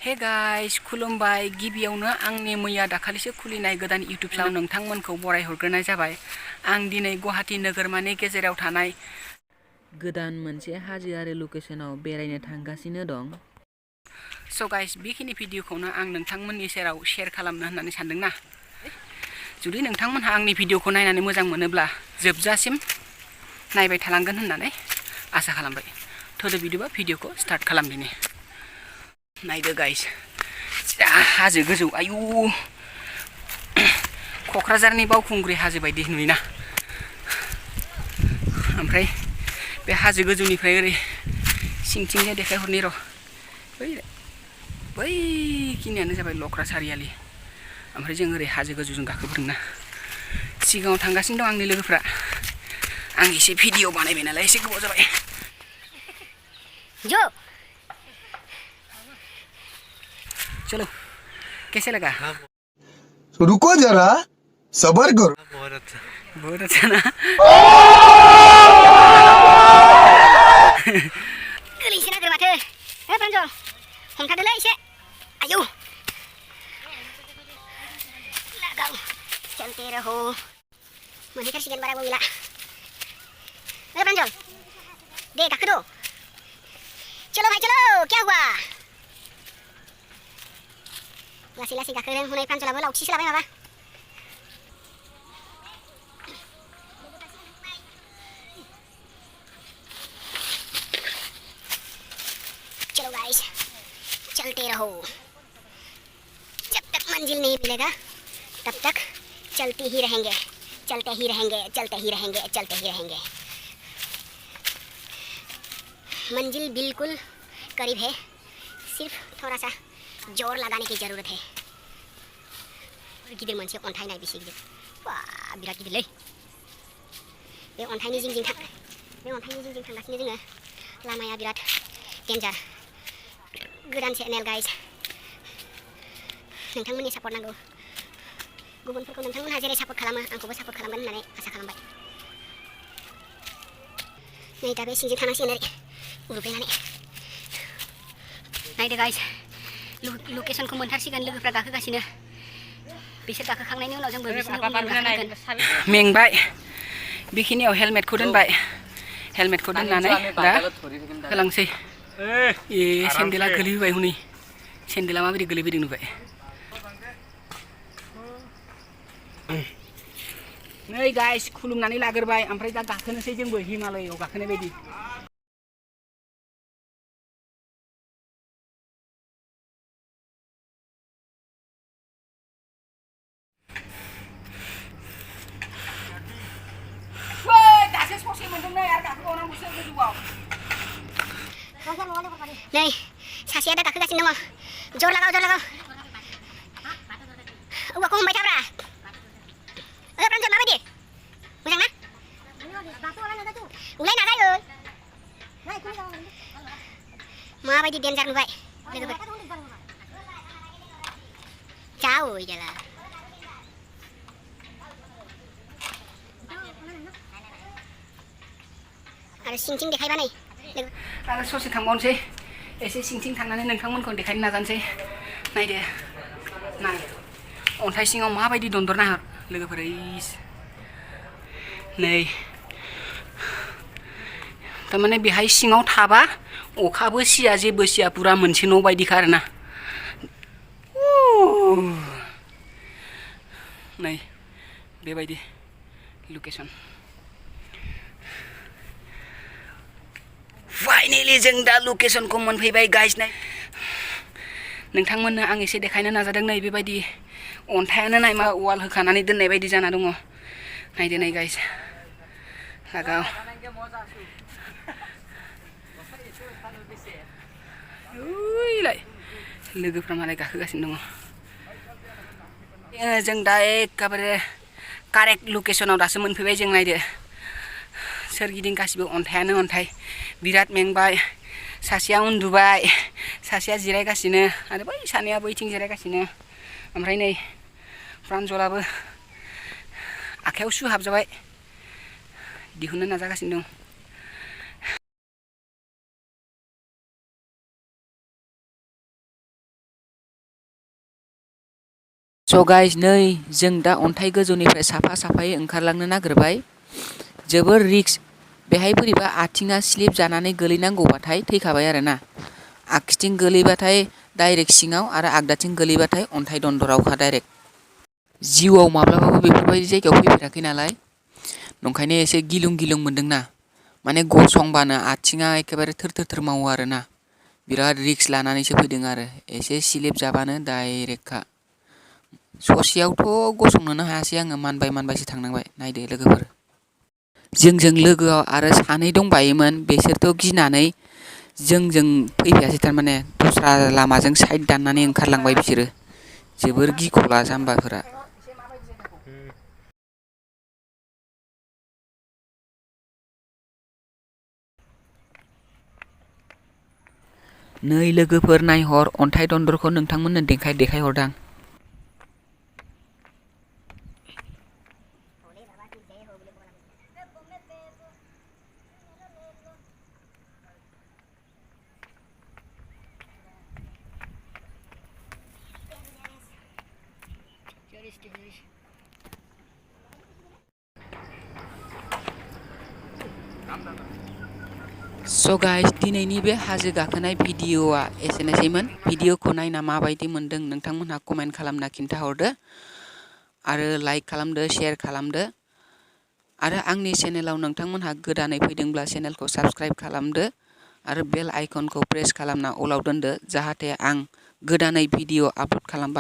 Hey guys खुलुमबाय गिबियावनो आंनि मैया दाखालिसो खुलिनाय गोदान इउट्युब चेनेल नोंथांमोनखौ बराय हरग्रोनाय जाबाय। आं दिनै गुवाहाटी नोगोरमानि गेजेराव थानाय गोदान मोनसे हाजोआरि लकेशनाव बेरायनो थांगासिनो दं। स' गाइस बेखिनि भिडिअखौनो आं नोंथांमोननि सेराव शेयार खालामनो होननानै सानदोंना। जुदि नोंथांमोनहा आंनि भिडिअखौ नायनानै मोजां मोनोब्ला जोबजासिम नायबाय थालांगोन होननानै आसा खालामबाय। थ'दो बिदिबा भिडिअखौ स्टार्ट खालामदिनि। नायदो गाइस हाजो गोजौ आयु क'क्राझारनि बावखुंग्रि हाजो बायदि नुयोना। ओमफ्राय बे हाजो गोजौनिफ्राय ओरै सिंथिंजाय देखायहरनि र' बैखिनियानो जाबाय लख्रा सारियालि। ओमफ्राय जों ओरै हाजो गोजौजों गाखोबोदोंना। सिगाङाव थांगासिनो दं आंनि लोगोफ्रा। आं एसे भिडिअ बानायबाय नालाय एसे गोबाव जाबाय। चलो कैसे लगा? रुको जरा सबर करो। बहुत अच्छा ना। गोलैसोना माथो प्रान्जल हमथादोलै एसे आयौ लगाओ चलते रहो मोनहैथारसिगोन बारा गैला। प्रान्जल दे गाखोद' चलो भाई चलो क्या हुआ लासै लासै गाखोदों हनै प्रान्जलाबो लावथिसो लाबाय माबा। चलो गाइस चलते रहो जब तक मंजिल नहीं मिलेगा तब तक चलते ही रहेंगे चलते ही रहेंगे चलते ही रहेंगे चलते ही रहेंगे। मंजिल बिल्कुल करीब है, सिर्फ थोड़ा सा जोर लगाने की जरूरत है। गिदिर मोनसे अन्थाइ नाय बेसे गिदिर बा बिराद गिदिरलै। बे अन्थाइनि जिं जिं थांगासिनो जोङो। लामाया बिराद डेन्जार। गोदान चेनेल गाइस नोंथांमोननि सापर्ट नांगौ। गुबुनफोरखौ नोंथांमोनहा जेरै सापर्ट खालामो आंखौबो सापर्ट खालामगोन होननानै आसा खालामबाय। नै दा बे सिंजों थांनांसिगोन ओरै उरुफैनानै। नायदो गाइस लकेसनखौ मोनथारसिगोन। लोगोफ्रा गाखोगासिनो। बिसोर गाखोखांनायनि उनाव जोंबो बिसोरनि उनाव गाखोगोन। मेंबाय बेखिनियाव हेलमेटखौ दोनबाय। हेलमेटखौ दोननानै दा होलांसै। ए सेन्देला गोलैबाय हनै सेन्देला माबायदि गोलैबोदों नुबाय। नै गाइस खुलुमनानै लाग्रोबाय ओमफ्राय दा गाखोनोसै जोंबो हिमालयआव गाखोनाय बायदि। दासो ससे मोनदों नै आरो गाखोबावनांगौसो गोजौआव। नै सासेया दा गाखोगासिनो दङ। जर लागाव जर लागाव औवाखौ हमबाय थाब्रा। प्रान्जल माबायदि मोजां ना? उलाय नाजायो माबायदि डेन्जार नुबाय लोगोफोर। जाओ जाला आरो सिंथिं देखायबा नै आरो ससे थांबावनोसै। एसे सिंथिं थांनानै नोंथांमोनखौ देखायनो नाजानोसै। नायदो नाय अन्थाइ सिङाव माबायदि दन्दर नाहर लोगोफोर। नै थारमाने बेहाय सिङाव थाबा अखाबो सिया जेबो सिया पुरा मोनसे न' बायदिखा आरोना। नै बेबायदि लकेसन। फाइनेलि जों दा लकेसनखौ मोनफैबाय गाइस। नाय नोंथांमोननो आं एसे देखायनो नाजादों। नै बेबायदि अन्थायानो नाय मा वाल होखानानै दोननाय बायदि जाना दङ। नायदो नै गाइस लागाव लोगोफ्रा मालाय गाखोगासिनो दङ। जों दा एखेबारे कारेक्ट लकेसनाव दासो मोनफैबाय जों। नायदो सोरगिदिं गासिबो अन्थायानो अन्थाइ। बिराद मेंबाय। सासेया उन्दुबाय सासेया जिरायगासिनो आरो बै सानैया बैथिं जिरायगासिनो। ओमफ्राय नै प्रान्जलाबो आखायाव सु हाबजाबाय दिहुननो नाजागासिनो दं। स' गाइस नै जों दा अन्थाइ गोजौनिफ्राय साफा साफायै ओंखारलांनो नागिरबाय। जोबोर रिक्स, बेहाय बोरैबा आथिङा स्लिप जानानै गोलैनांगौबाथाय थैखाबाय आरोना। आगसिथिं गोलैबाथाय डाइरेक्ट सिङाव आरो आगदाथिं गोलैबाथाय अन्थाइ दन्दरावखा डाइरेक्ट। जिउआव माब्लाबाबो बेफोरबायदि जायगायाव फैफेराखै नालाय, नंखायनो एसे गिलुं गिलुं मोनदोंना। माने गसंबानो आथिङा एखेबारे थोर थोर थोर मावो आरोना। बिराद रिक्स लानानैसो फैदों आरो एसे स्लिप जाबानो डाइरेक्टखा। ससेयावथ' गसंनोनो हायासै आङो, मानबाय मानबायसो थांनांबाय। नायदो लोगोफोर, जोंजों लोगोआव आरो सानै दंबायोमोन, बिसोरथ' गिनानै जोंजों फैफायासै, थारमाने दस्रा लामाजों साइड दाननानै ओंखारलांबाय बिसोरो। जोबोर गिख'ला जाम्बाफोरा। नै लोगोफोर नायहर, अन्थाइ दन्दरखौ नोंथांमोननो देखायहरदां। स' गाइस, दिनैनि बे हाजो गाखोनाय भिडिअ'आ एसेनोसैमोन। भिडिअ'खौ नायना माबायदि मोनदों नोंथांमोनहा कमेन्ट खालामना खिन्थाहरदो आरो लाइक खालामदो, शेयार खालामदो आरो आंनि चेनेलाव नोंथांमोनहा गोदानै फैदोंब्ला चेनेलखौ साबस्क्राइब खालामदो आरो बेल आइकनखौ प्रेस खालामना अलाव दोनदो, जाहाथे आं गोदानै भिडिअ' आपल'ड खालामबा